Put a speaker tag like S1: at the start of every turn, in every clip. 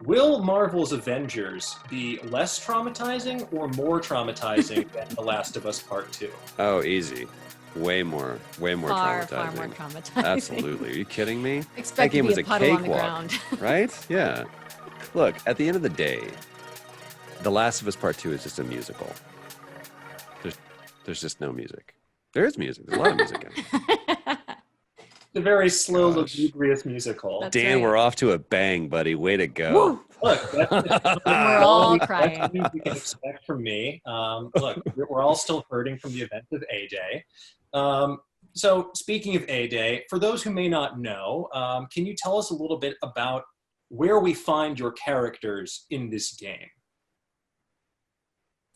S1: Will Marvel's Avengers be less traumatizing or more traumatizing than The Last of Us Part 2?
S2: Oh, easy. Way more
S3: Far
S2: traumatizing.
S3: more traumatizing.
S2: Absolutely. Are you kidding me?
S3: Expect
S2: That
S3: to
S2: game
S3: be
S2: was
S3: a
S2: a
S3: puddle on the
S2: cakewalk,
S3: ground.
S2: right? Yeah. Look, at the end of the day, The Last of Us Part 2 is just a musical. There's just no music. There is music. There's a lot of music in it.
S1: The very slow,
S2: Gosh.
S1: lugubrious musical.
S3: That's
S2: Dan,
S3: right.
S2: we're off to a bang, buddy. Way to go.
S1: Look, that's
S3: We're all
S1: that's
S3: crying.
S1: something you can expect from me. Look, we're all still hurting from the events of A-Day. So speaking of A-Day, for those who may not know, can you tell us a little bit about where we find your characters in this game?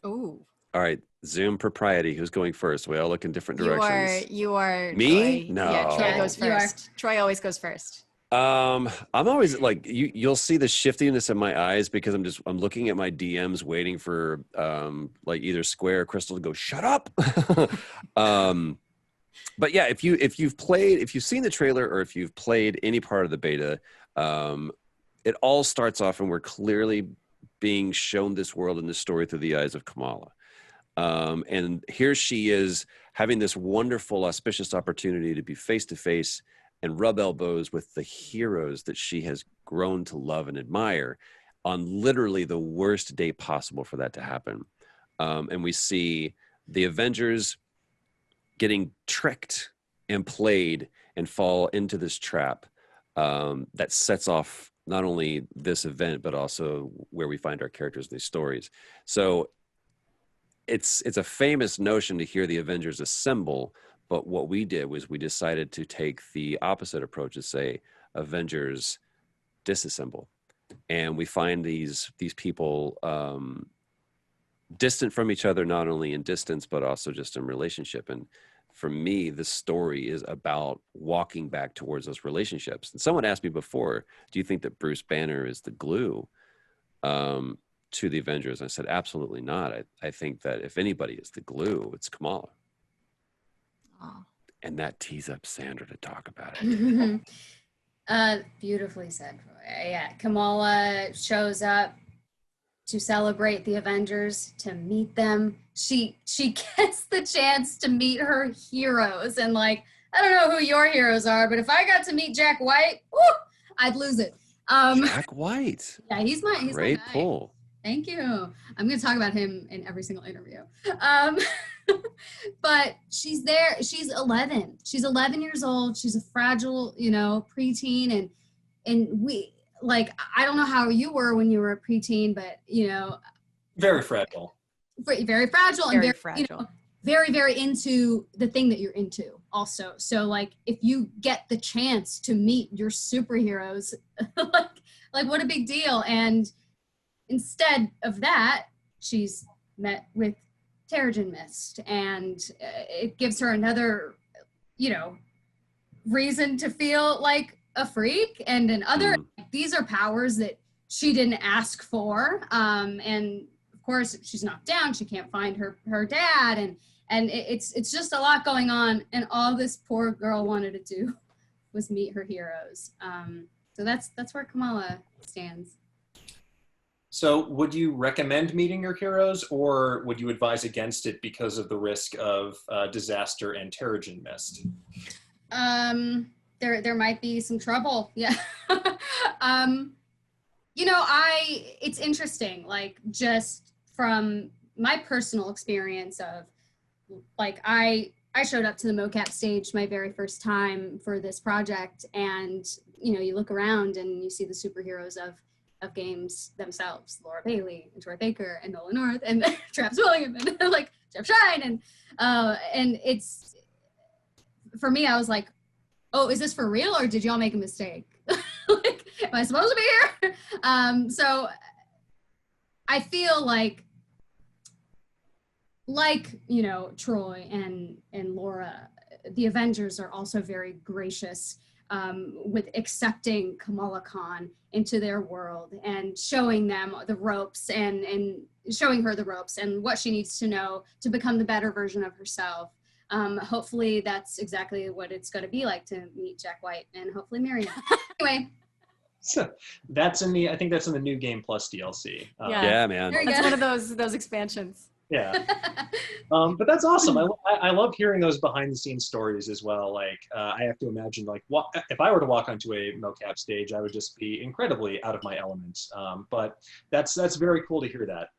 S3: Ooh.
S2: All right, Zoom propriety. Who's going first? We all look in different directions.
S3: You are
S2: Me?
S3: Troy.
S2: No.
S3: Yeah, Troy
S2: Yeah,
S3: goes
S4: you are.
S3: first. Troy always goes first.
S2: I'm always like you'll see the shiftiness in my eyes because I'm looking at my DMs waiting for like either Square or Crystal to go shut up. But yeah, if you've seen the trailer or if you've played any part of the beta, it all starts off and we're clearly being shown this world and this story through the eyes of Kamala. And here she is having this wonderful, auspicious opportunity to be face to face and rub elbows with the heroes that she has grown to love and admire on literally the worst day possible for that to happen. And we see the Avengers getting tricked and played and fall into this trap that sets off not only this event, but also where we find our characters in these stories. So it's a famous notion to hear the Avengers assemble, but what we did was we decided to take the opposite approach and say Avengers disassemble, and we find these people distant from each other, not only in distance but also just in relationship. And for me, this story is about walking back towards those relationships. And someone asked me before, do you think that Bruce Banner is the glue to the Avengers? I said, absolutely not. I think that if anybody is the glue, it's Kamala.
S3: Oh.
S2: And that tees up Sandra to talk about it.
S4: Beautifully said, Troy. Yeah, Kamala shows up to celebrate the Avengers, to meet them. She gets the chance to meet her heroes. And like, I don't know who your heroes are, but if I got to meet Jack White, whoo, I'd lose it.
S2: Jack White.
S4: Yeah, he's my
S2: Great
S4: guy.
S2: pull.
S4: Thank you. I'm going to talk about him in every single interview. But she's there. She's 11. She's 11 years old. She's a fragile, preteen. And we, like, I don't know how you were when you were a preteen, but,
S1: Very fragile.
S4: Very fragile.
S3: Very
S4: and
S3: fragile.
S4: Very, very into the thing that you're into also. So, like, if you get the chance to meet your superheroes, like what a big deal. And instead of that, she's met with Terrigen Mist, and it gives her another, reason to feel like a freak. And these are powers that she didn't ask for. And of course, she's knocked down. She can't find her dad, and it's just a lot going on. And all this poor girl wanted to do was meet her heroes. So that's where Kamala stands.
S1: So would you recommend meeting your heroes, or would you advise against it because of the risk of disaster and Terrigen Mist?
S4: There might be some trouble. Yeah. It's interesting, like, just from my personal experience of, like, I showed up to the mocap stage my very first time for this project, and, you look around and you see the superheroes of games themselves, Laura Bailey and Troy Baker and Nolan North and Travis William and like Jeff Shine, and it's, for me, I was like, oh, is this for real, or did y'all make a mistake? Like, am I supposed to be here? So I feel like Troy and Laura, the Avengers are also very gracious with accepting Kamala Khan into their world and showing them the ropes and showing her the ropes and what she needs to know to become the better version of herself. Hopefully that's exactly what it's going to be like to meet Jack White and hopefully marry him. Anyway.
S1: So that's in the, I think that's in the new Game Plus DLC.
S3: Yeah.
S2: Yeah, man.
S4: There you
S3: That's
S4: go.
S3: one of those expansions.
S1: Yeah. But that's awesome. I love hearing those behind the scenes stories as well. Like, I have to imagine, like, if I were to walk onto a mocap stage, I would just be incredibly out of my elements. But that's very cool to hear that.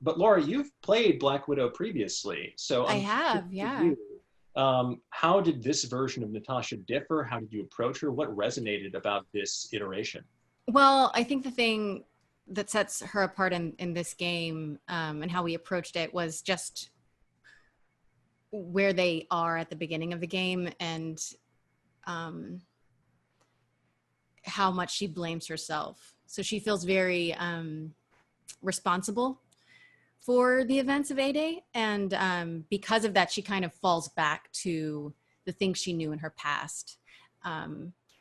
S1: But Laura, you've played Black Widow previously, so
S3: I
S1: I'm
S3: have,
S1: curious for
S3: yeah.
S1: you, how did this version of Natasha differ? How did you approach her? What resonated about this iteration?
S3: Well, I think the thing that sets her apart in this game, and how we approached it, was just where they are at the beginning of the game, and how much she blames herself. So she feels very responsible for the events of A-Day, and because of that, she kind of falls back to the things she knew in her past.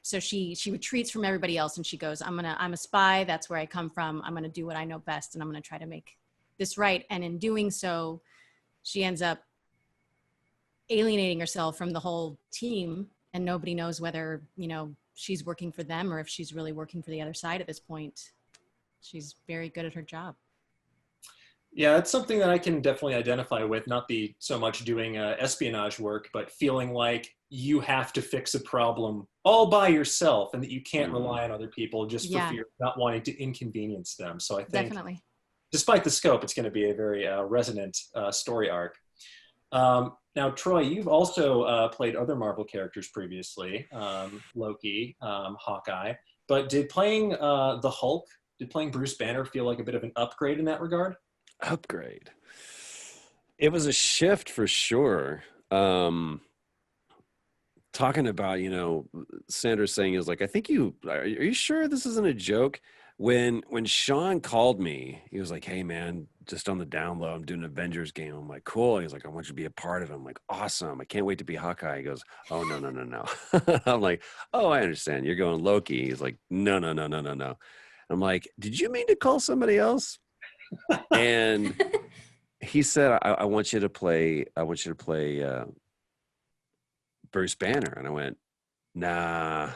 S3: So she retreats from everybody else, and she goes, I'm a spy. That's where I come from. I'm going to do what I know best, and I'm going to try to make this right. And in doing so, she ends up alienating herself from the whole team, and nobody knows whether, she's working for them or if she's really working for the other side at this point. She's very good at her job.
S1: Yeah, it's something that I can definitely identify with, not the so much doing espionage work, but feeling like you have to fix a problem all by yourself and that you can't rely on other people just for fear of not wanting to inconvenience them. So I think,
S3: Definitely.
S1: despite the scope, it's going to be a very resonant story arc. Now, Troy, you've also played other Marvel characters previously, Loki, Hawkeye, but did playing playing Bruce Banner feel like a bit of an upgrade in that regard?
S2: Upgrade. It was a shift for sure. Talking about, Sandra saying is like, I think are you sure this isn't a joke? When Sean called me, he was like, hey man, just on the down low, I'm doing an Avengers game. I'm like, cool. He's like, I want you to be a part of it. I'm like, awesome. I can't wait to be Hawkeye. He goes, oh, no. I'm like, oh, I understand. You're going Loki. He's like, no. I'm like, did you mean to call somebody else? And he said, I want you to play Bruce Banner. And I went, nah,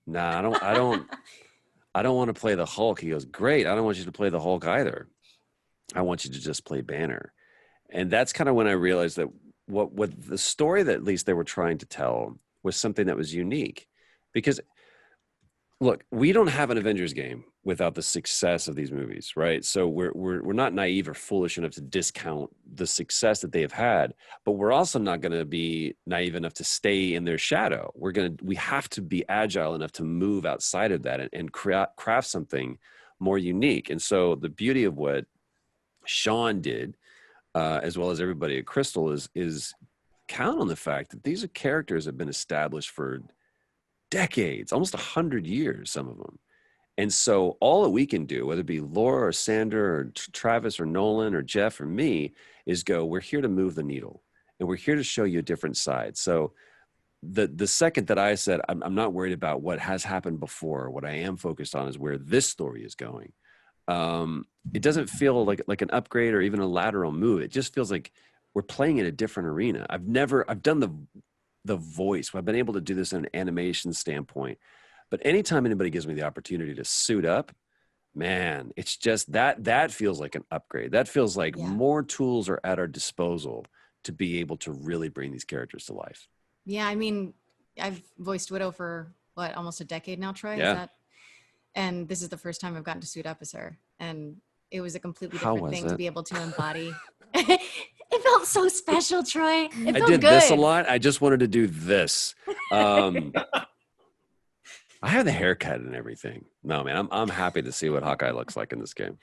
S2: I don't want to play the Hulk. He goes, great. I don't want you to play the Hulk either. I want you to just play Banner. And that's kind of when I realized that what the story that at least they were trying to tell was something that was unique. Because look, we don't have an Avengers game without the success of these movies, right? So we're not naive or foolish enough to discount the success that they have had, but we're also not going to be naive enough to stay in their shadow. We have to be agile enough to move outside of that and craft something more unique. And so the beauty of what Sean did, as well as everybody at Crystal, is count on the fact that these are characters that have been established for decades, almost 100 years, some of them. And so all that we can do, whether it be Laura or Sandra or Travis or Nolan or Jeff or me, is go, we're here to move the needle and we're here to show you a different side. So the second that I said, I'm not worried about what has happened before, what I am focused on is where this story is going. It doesn't feel like an upgrade or even a lateral move. It just feels like we're playing in a different arena. I've done the voice. I've been able to do this in an animation standpoint. But anytime anybody gives me the opportunity to suit up, man, it's just that feels like an upgrade. That feels like more tools are at our disposal to be able to really bring these characters to life.
S3: Yeah, I mean, I've voiced Widow for almost a decade now, Troy?
S2: Yeah.
S3: And this is the first time I've gotten to suit up as her. And it was a completely
S2: How
S3: different
S2: was
S3: thing
S2: it?
S3: to be able to embody. It felt so special, Troy. It felt
S2: I did
S3: good.
S2: this a lot. I just wanted to do this. I have the haircut and everything. No, man, I'm happy to see what Hawkeye looks like in this game.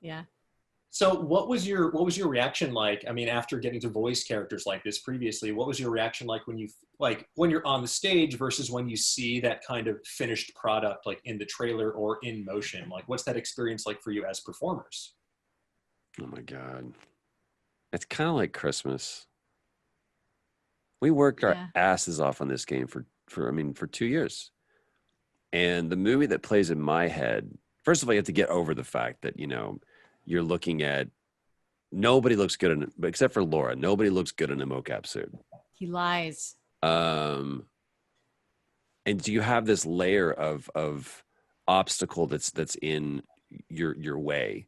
S3: Yeah.
S1: So what was your reaction like? I mean, after getting to voice characters like this previously, what was your reaction like when you're on the stage versus when you see that kind of finished product like in the trailer or in motion? Like, what's that experience like for you as performers?
S2: Oh my God. It's kind of like Christmas. We worked our asses off on this game for 2 years. And the movie that plays in my head, first of all, you have to get over the fact that, you're looking at nobody looks good except for Laura. Nobody looks good in a mocap suit.
S3: He lies.
S2: And do you have this layer of obstacle that's in your way,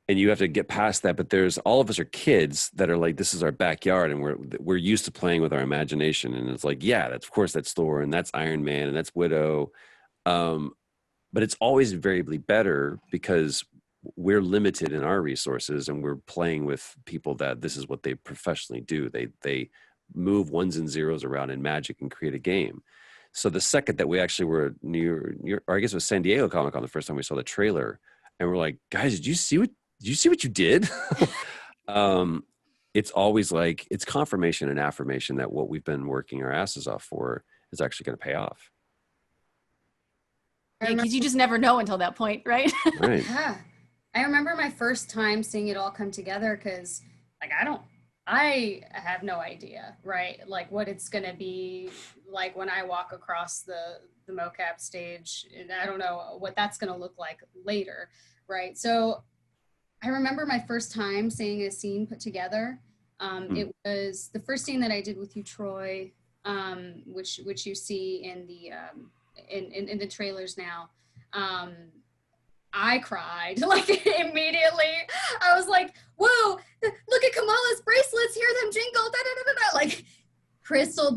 S2: and you have to get past that. But there's, all of us are kids that are like, this is our backyard, and we're used to playing with our imagination, and it's like, yeah, that's, of course, that's Thor, and that's Iron Man, and that's Widow. But it's always variably better because we're limited in our resources, and we're playing with people that this is what they professionally do. They move ones and zeros around in Magic and create a game. So the second that we actually were near, or I guess it was San Diego Comic-Con, the first time we saw the trailer, and we're like, guys, did you see what you did? It's always like, it's confirmation and affirmation that what we've been working our asses off for is actually going to pay off.
S3: Because you just never know until that point, right?
S2: Right.
S4: Yeah. I remember my first time seeing it all come together, because like I have no idea, right? Like what it's gonna be like when I walk across the mocap stage, and I don't know what that's gonna look like later, right? So I remember my first time seeing a scene put together. It was the first scene that I did with you, Troy, which you see in the in the trailers now. I cried like immediately. I was like, whoa, look at Kamala's bracelets, hear them jingle, da, da, da, da, da. Like Crystal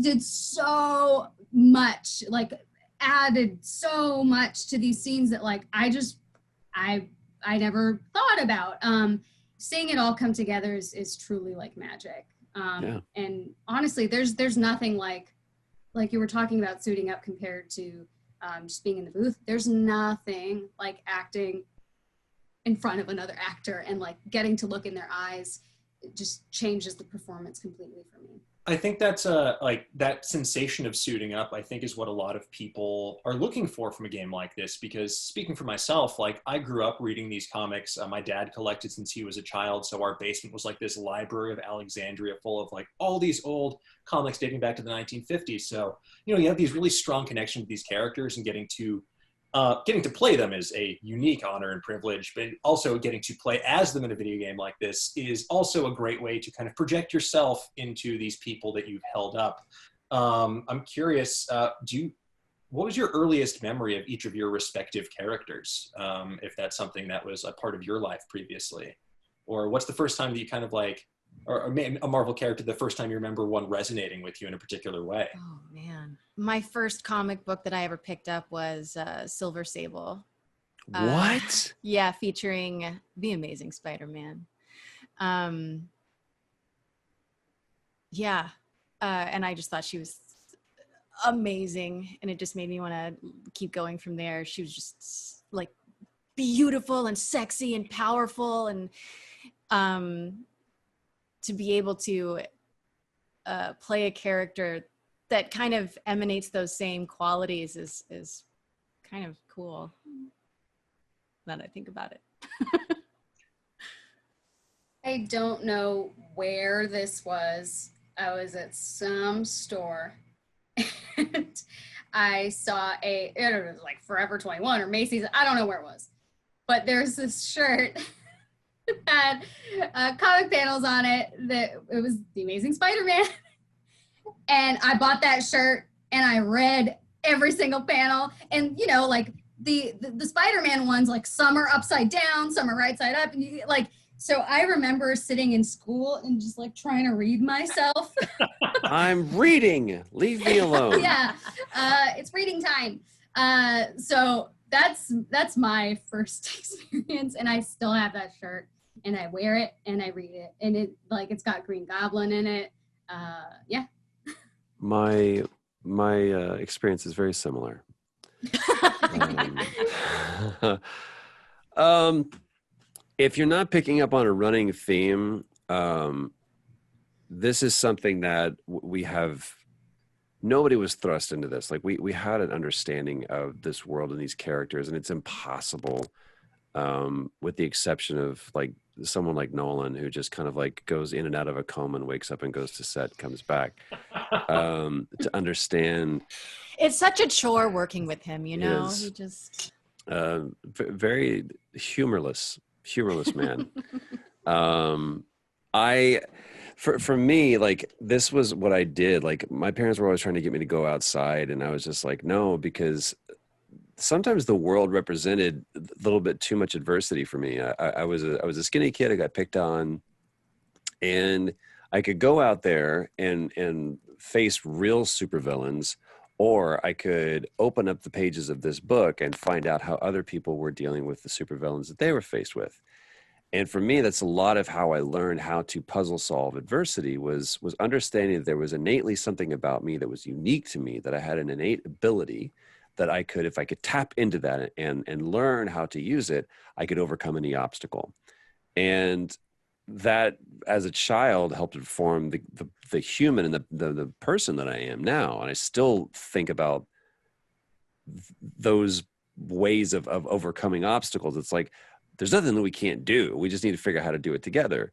S4: did so much, like added so much to these scenes that like I never thought about. Seeing it all come together is truly like magic. And honestly, there's nothing like you were talking about suiting up compared to just being in the booth. There's nothing like acting in front of another actor and like getting to look in their eyes. It just changes the performance completely for me.
S1: I think that's like that sensation of suiting up, I think, is what a lot of people are looking for from a game like this. Because speaking for myself, like I grew up reading these comics. My dad collected since he was a child. So our basement was like this library of Alexandria full of like all these old comics dating back to the 1950s. So, you know, you have these really strong connections with these characters, and getting to play them is a unique honor and privilege, but also getting to play as them in a video game like this is also a great way to kind of project yourself into these people that you've held up. I'm curious, what was your earliest memory of each of your respective characters? If that's something that was a part of your life previously, or what's the first time that you kind of like, or a Marvel character, the first time you remember one resonating with you in a particular way?
S3: Oh man, my first comic book that I ever picked up was Silver Sable.
S2: What?
S3: Yeah, featuring the Amazing Spider-Man. And I just thought she was amazing, and it just made me want to keep going from there. She was just like beautiful and sexy and powerful, and to be able to play a character that kind of emanates those same qualities is kind of cool, now that I think about it.
S4: I don't know where this was. I was at some store and I saw it was like Forever 21 or Macy's. I don't know where it was, but there's this shirt that had comic panels on it that it was the Amazing Spider-Man. And I bought that shirt and I read every single panel. And you know, like the Spider-Man ones, like some are upside down, some are right side up, and you like. So I remember sitting in school and just like trying to read myself.
S2: I'm reading. Leave me alone.
S4: Yeah, it's reading time. So that's my first experience, and I still have that shirt, and I wear it and I read it, and it's got Green Goblin in it. Yeah.
S2: My experience is very similar. If you're not picking up on a running theme, this is something that we have. Nobody was thrust into this. Like we had an understanding of this world and these characters, and it's impossible, with the exception of like someone like Nolan, who just kind of like goes in and out of a coma and wakes up and goes to set, comes back, to understand. It's
S3: such a chore working with him, you know. He just
S2: very humorless man. For me, like this was what I did. Like my parents were always trying to get me to go outside, and I was just like, no, because sometimes the world represented a little bit too much adversity for me. I was a skinny kid. I got picked on, and I could go out there and face real supervillains, or I could open up the pages of this book and find out how other people were dealing with the supervillains that they were faced with. And for me, that's a lot of how I learned how to puzzle solve adversity was understanding that there was innately something about me that was unique to me, that I had an innate ability that I could, if I could tap into that and learn how to use it, I could overcome any obstacle. And that, as a child, helped inform the human and the person that I am now. And I still think about those ways of overcoming obstacles. It's like, there's nothing that we can't do. We just need to figure out how to do it together.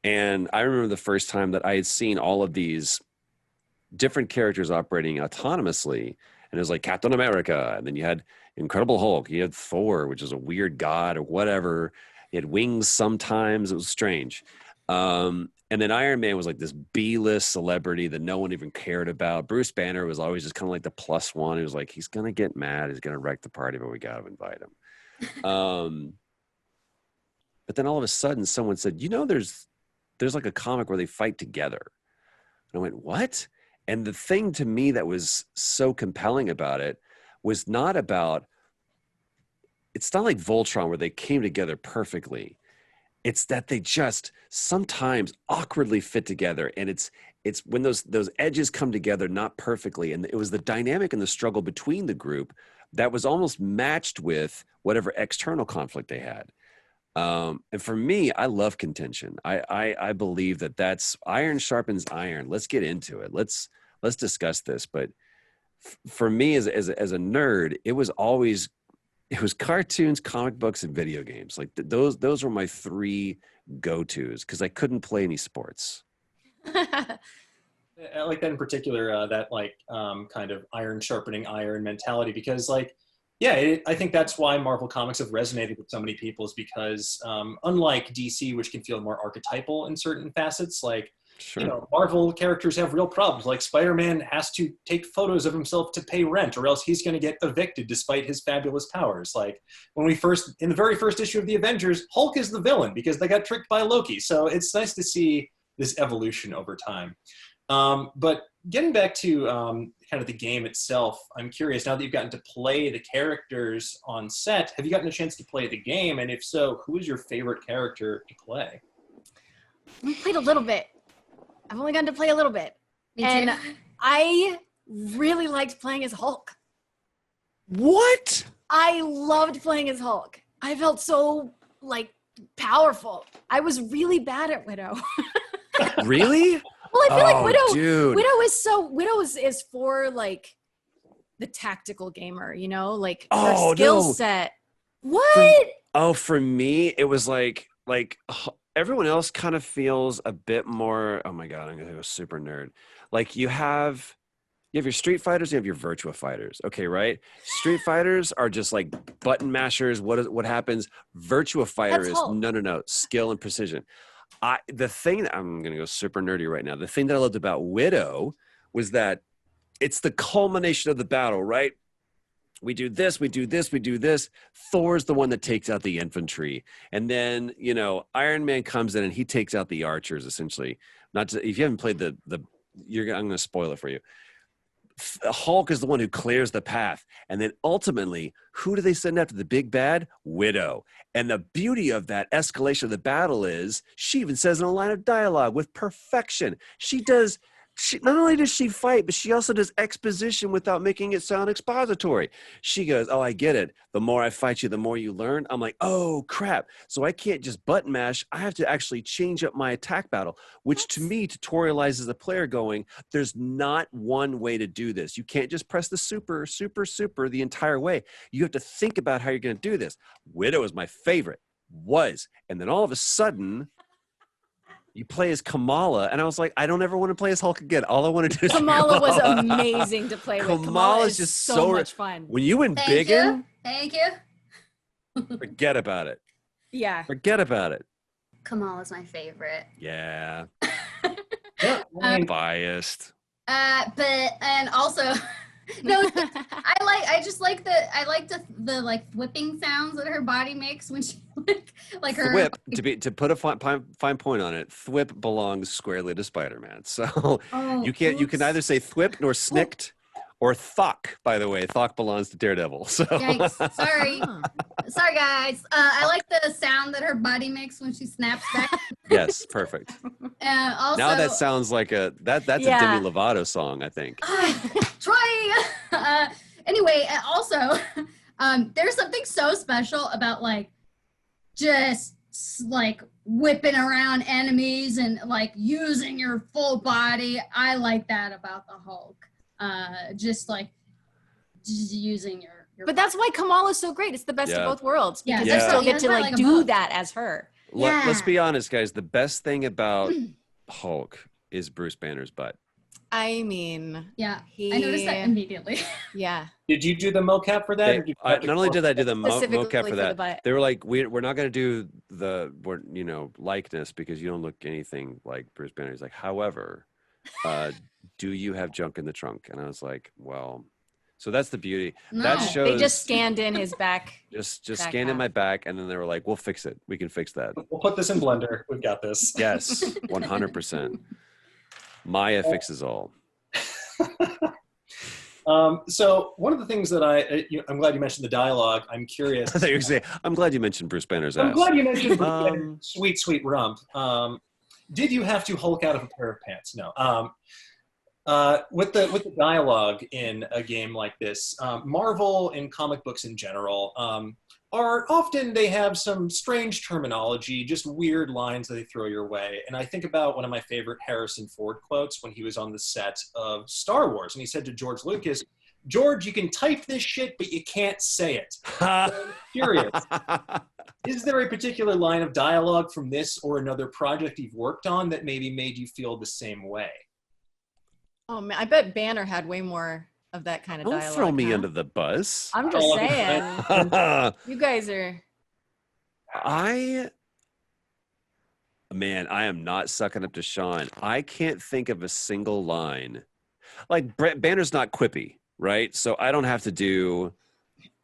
S2: And I remember the first time that I had seen all of these different characters operating autonomously. And it was like Captain America. And then you had Incredible Hulk. You had Thor, which is a weird god or whatever. He had wings sometimes. It was strange. And then Iron Man was like this B-list celebrity that no one even cared about. Bruce Banner was always just kind of like the plus one. He was like, he's going to get mad. He's going to wreck the party, but we got to invite him. But then all of a sudden someone said, you know, there's like a comic where they fight together. And I went, what? And the thing to me that was so compelling about it was not about, it's not like Voltron where they came together perfectly. It's that they just sometimes awkwardly fit together. And it's when those edges come together, not perfectly. And it was the dynamic and the struggle between the group that was almost matched with whatever external conflict they had. And for me, I love contention. I believe that's iron sharpens iron. Let's get into it. Let's discuss this. But for me as a nerd, it was cartoons, comic books, and video games. Like those were my three go-tos because I couldn't play any sports.
S1: I like that in particular, that like kind of iron sharpening iron mentality, because like, yeah, I think that's why Marvel Comics have resonated with so many people, is because unlike DC, which can feel more archetypal in certain facets, like,
S2: Sure.
S1: you know, Marvel characters have real problems. Like Spider-Man has to take photos of himself to pay rent, or else he's going to get evicted despite his fabulous powers. Like in the very first issue of the Avengers, Hulk is the villain because they got tricked by Loki. So it's nice to see this evolution over time. But getting back to kind of the game itself, I'm curious, now that you've gotten to play the characters on set, have you gotten a chance to play the game? And if so, who is your favorite character to play?
S3: I played a little bit. I've only gotten to play a little bit.
S4: Me
S3: and
S4: too.
S3: I really liked playing as Hulk.
S2: What?
S3: I loved playing as Hulk. I felt so, like, powerful. I was really bad at Widow.
S2: Really?
S3: Well, I feel like
S2: Widow
S3: is for like the tactical gamer, you know, like
S2: Oh,
S3: her skill
S2: no.
S3: set. What?
S2: For me, it was like everyone else kind of feels a bit more, oh my God, I'm going to go super nerd. Like you have your Street Fighters, you have your Virtua Fighters. Okay, right? Street Fighters are just like button mashers. What happens? Virtua Fighter
S3: That's
S2: is
S3: Hulk.
S2: no, skill and precision. The thing that I'm going to go super nerdy right now. The thing that I loved about Widow was that it's the culmination of the battle, right? We do this, we do this, we do this. Thor's the one that takes out the infantry. And then, you know, Iron Man comes in and he takes out the archers, essentially. If you haven't played I'm going to spoil it for you. Hulk is the one who clears the path. And then ultimately, who do they send after the big bad? Widow. And the beauty of that escalation of the battle is she even says in a line of dialogue with perfection. Not only does she fight, but she also does exposition without making it sound expository. She goes, oh, I get it. The more I fight you, the more you learn. I'm like, oh, crap. So I can't just button mash. I have to actually change up my attack battle, which to me tutorializes the player going, there's not one way to do this. You can't just press the super the entire way. You have to think about how you're going to do this. Widow is my favorite. And then all of a sudden, you play as Kamala, and I was like, I don't ever want to play as Hulk again. All I want to do is
S3: Kamala was amazing to play with. Kamala is just so much fun.
S2: When you went
S4: Thank you.
S2: forget about it.
S3: Yeah.
S2: Forget about it.
S4: Kamala's my favorite.
S2: Yeah.
S1: Yeah, I mean,
S2: Biased.
S4: And also, No, I just like the like whipping sounds that her body makes when she like her
S2: Thwip, to put a fine point on it, Thwip belongs squarely to Spider-Man. So
S4: Oh,
S2: you can either say Thwip nor Snicked or Thok, by the way. Thok belongs to Daredevil. So
S4: Yikes. Sorry.
S3: Oh.
S4: Sorry guys. I like the sound that her body makes when she snaps back.
S2: yes, perfect.
S4: Also,
S2: Now that sounds like that's a
S3: Yeah.
S2: Demi Lovato song, I think.
S4: Troy. Anyway, also, there's something so special about like just like whipping around enemies and like using your full body. I like that about the Hulk. Just using your
S3: But that's why Kamala's so great. It's the best of both worlds because
S4: Yeah.
S3: you still
S4: Yeah.
S3: get to
S4: Yeah.
S3: like do that as her.
S2: Let's be honest, guys. The best thing about Hulk is Bruce Banner's butt.
S3: I mean,
S4: I noticed that immediately.
S3: Yeah.
S1: Did you do the mocap for that? Or did you
S2: Not only did I do the
S3: Specifically
S2: mocap for
S3: for
S2: that,
S3: the butt.
S2: they were like, we're not going to do the likeness because you don't look anything like Bruce Banner. He's like, however, do you have junk in the trunk? And I was like, well, so that's the beauty.
S4: No.
S2: That shows
S3: They just scanned in his back.
S2: just
S3: back
S2: scanned in
S3: half.
S2: my back, and then they were like, we'll fix it. We can fix that.
S1: We'll put this in Blender. We've got this.
S2: Yes, 100%. Maya fixes all.
S1: So one of the things that I'm glad you mentioned the dialogue. I'm curious.
S2: I thought you were saying, I'm glad you mentioned Bruce Banner's
S1: I'm
S2: ass.
S1: glad you mentioned sweet, sweet rump. Did you have to Hulk out of a pair of pants? No. With the dialogue in a game like this, Marvel and comic books in general are often, they have some strange terminology, just weird lines that they throw your way. And I think about one of my favorite Harrison Ford quotes when he was on the set of Star Wars, and he said to George Lucas, "George, you can type this shit, but you can't say it." So I'm curious. Is there a particular line of dialogue from this or another project you've worked on that maybe made you feel the same way?
S3: Oh man, I bet Banner had way more of that kind of
S2: Don't
S3: dialogue.
S2: throw me
S3: huh?
S2: under the bus.
S3: I'm just
S1: Oh,
S3: saying. You guys are.
S2: I am not sucking up to Sean. I can't think of a single line. Like Banner's not quippy, right? So I don't have to do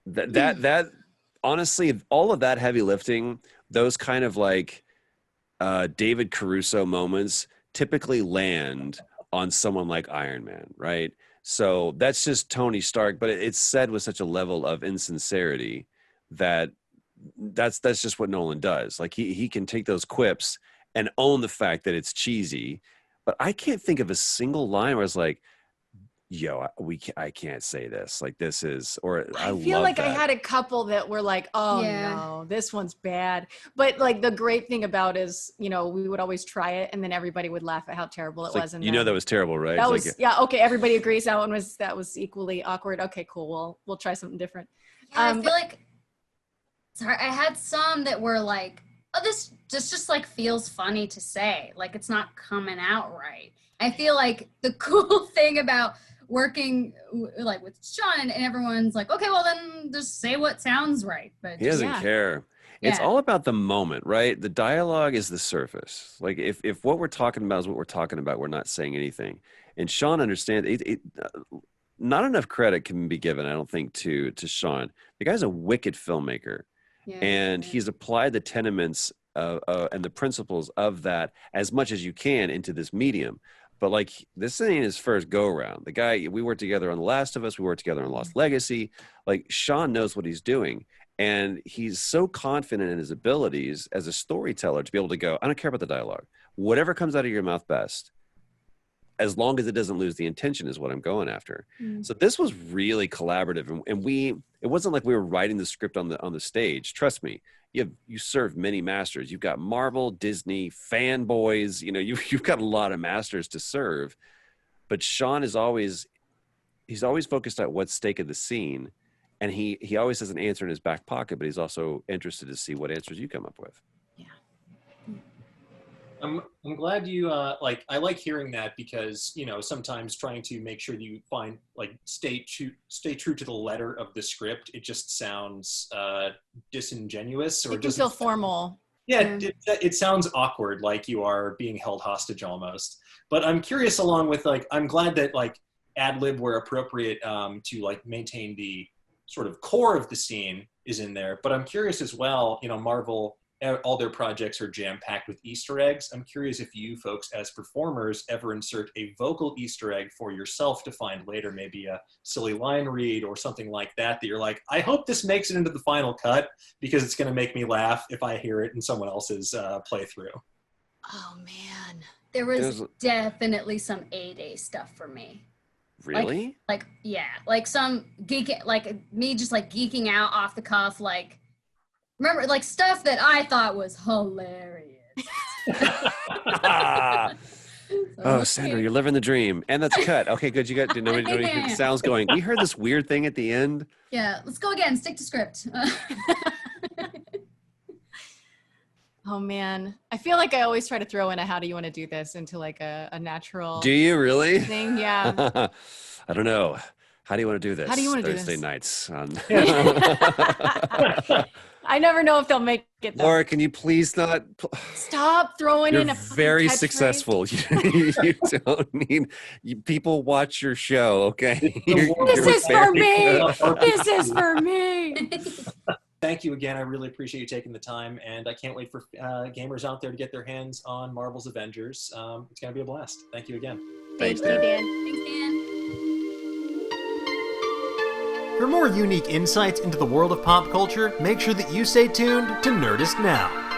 S2: that. Honestly, all of that heavy lifting, those kind of like David Caruso moments typically land on someone like Iron Man, right? So that's just Tony Stark, but it's said with such a level of insincerity that that's just what Nolan does. Like he can take those quips and own the fact that it's cheesy, but I can't think of a single line where I was like, yo, I can't say this. Like this is, or
S3: I feel like
S2: that.
S3: I had a couple that were like, oh no, this one's bad. But like the great thing about is, we would always try it and then everybody would laugh at how terrible it was. And
S2: that was terrible, right?
S3: That was, okay. Everybody agrees that was equally awkward. Okay, cool. We'll try something different.
S4: Yeah, I feel like, sorry, I had some that were like, oh, this just like feels funny to say. Like it's not coming out right. I feel like the cool thing about working like with Sean and everyone's like, okay, well then just say what sounds right. But
S2: he doesn't care. It's all about the moment, right? The dialogue is the surface. Like if what we're talking about is what we're talking about, we're not saying anything. And Sean understands it. Not enough credit can be given, I don't think, to Sean. The guy's a wicked filmmaker, and he's applied the tenements and the principles of that as much as you can into this medium. But like this ain't his first go around. The guy, we worked together on The Last of Us. We worked together on Lost Legacy. Like Sean knows what he's doing. And he's so confident in his abilities as a storyteller to be able to go, I don't care about the dialogue. Whatever comes out of your mouth best, as long as it doesn't lose the intention is what I'm going after. So this was really collaborative. And it wasn't like we were writing the script on the stage. Trust me. You serve many masters. You've got Marvel, Disney, fanboys. You've got a lot of masters to serve. But Sean is always focused on what's stake of the scene, and he always has an answer in his back pocket. But he's also interested to see what answers you come up with.
S3: Yeah.
S1: I'm glad you I like hearing that because sometimes trying to make sure that you find stay true to the letter of the script, it just sounds disingenuous or
S3: it can feel formal.
S1: Yeah, it sounds awkward, like you are being held hostage almost. But I'm curious, along with I'm glad that ad lib where appropriate to like maintain the sort of core of the scene is in there. But I'm curious as well, you know, Marvel, all their projects are jam-packed with Easter eggs. I'm curious if you folks as performers ever insert a vocal Easter egg for yourself to find later, maybe a silly line read or something like that, that you're like, I hope this makes it into the final cut because it's going to make me laugh if I hear it in someone else's playthrough.
S3: Oh man.
S4: There was definitely some A-Day stuff for me.
S2: Really?
S4: Like yeah, like some like me just like geeking out off the cuff, like remember like stuff that I thought was hilarious.
S2: Oh, Sandra, you're living the dream, and that's cut. Okay, good. You got nobody hear the sounds going. We heard this weird thing at the end.
S4: Yeah, let's go again. Stick to script.
S3: Oh man, I feel like I always try to throw in a "How do you want to do this?" into like a natural.
S2: Do you really?
S3: Thing, yeah.
S2: I don't know. How do you want to do this?
S3: How do you want to do
S2: Thursday
S3: this?
S2: nights on.
S3: I never know if they'll make it. Though.
S2: Laura, can you please not?
S3: Stop throwing
S2: You're
S3: in a
S2: very
S3: catchphrase.
S2: successful. You don't need people watch your show. Okay.
S3: This is for me. This is for me.
S1: Thank you again. I really appreciate you taking the time, and I can't wait for gamers out there to get their hands on Marvel's Avengers. It's going to be a blast. Thank you again.
S2: Thanks,
S3: Thank you,
S2: Dan.
S3: Dan.
S4: Thanks, Dan.
S5: For more unique insights into the world of pop culture, make sure that you stay tuned to Nerdist Now.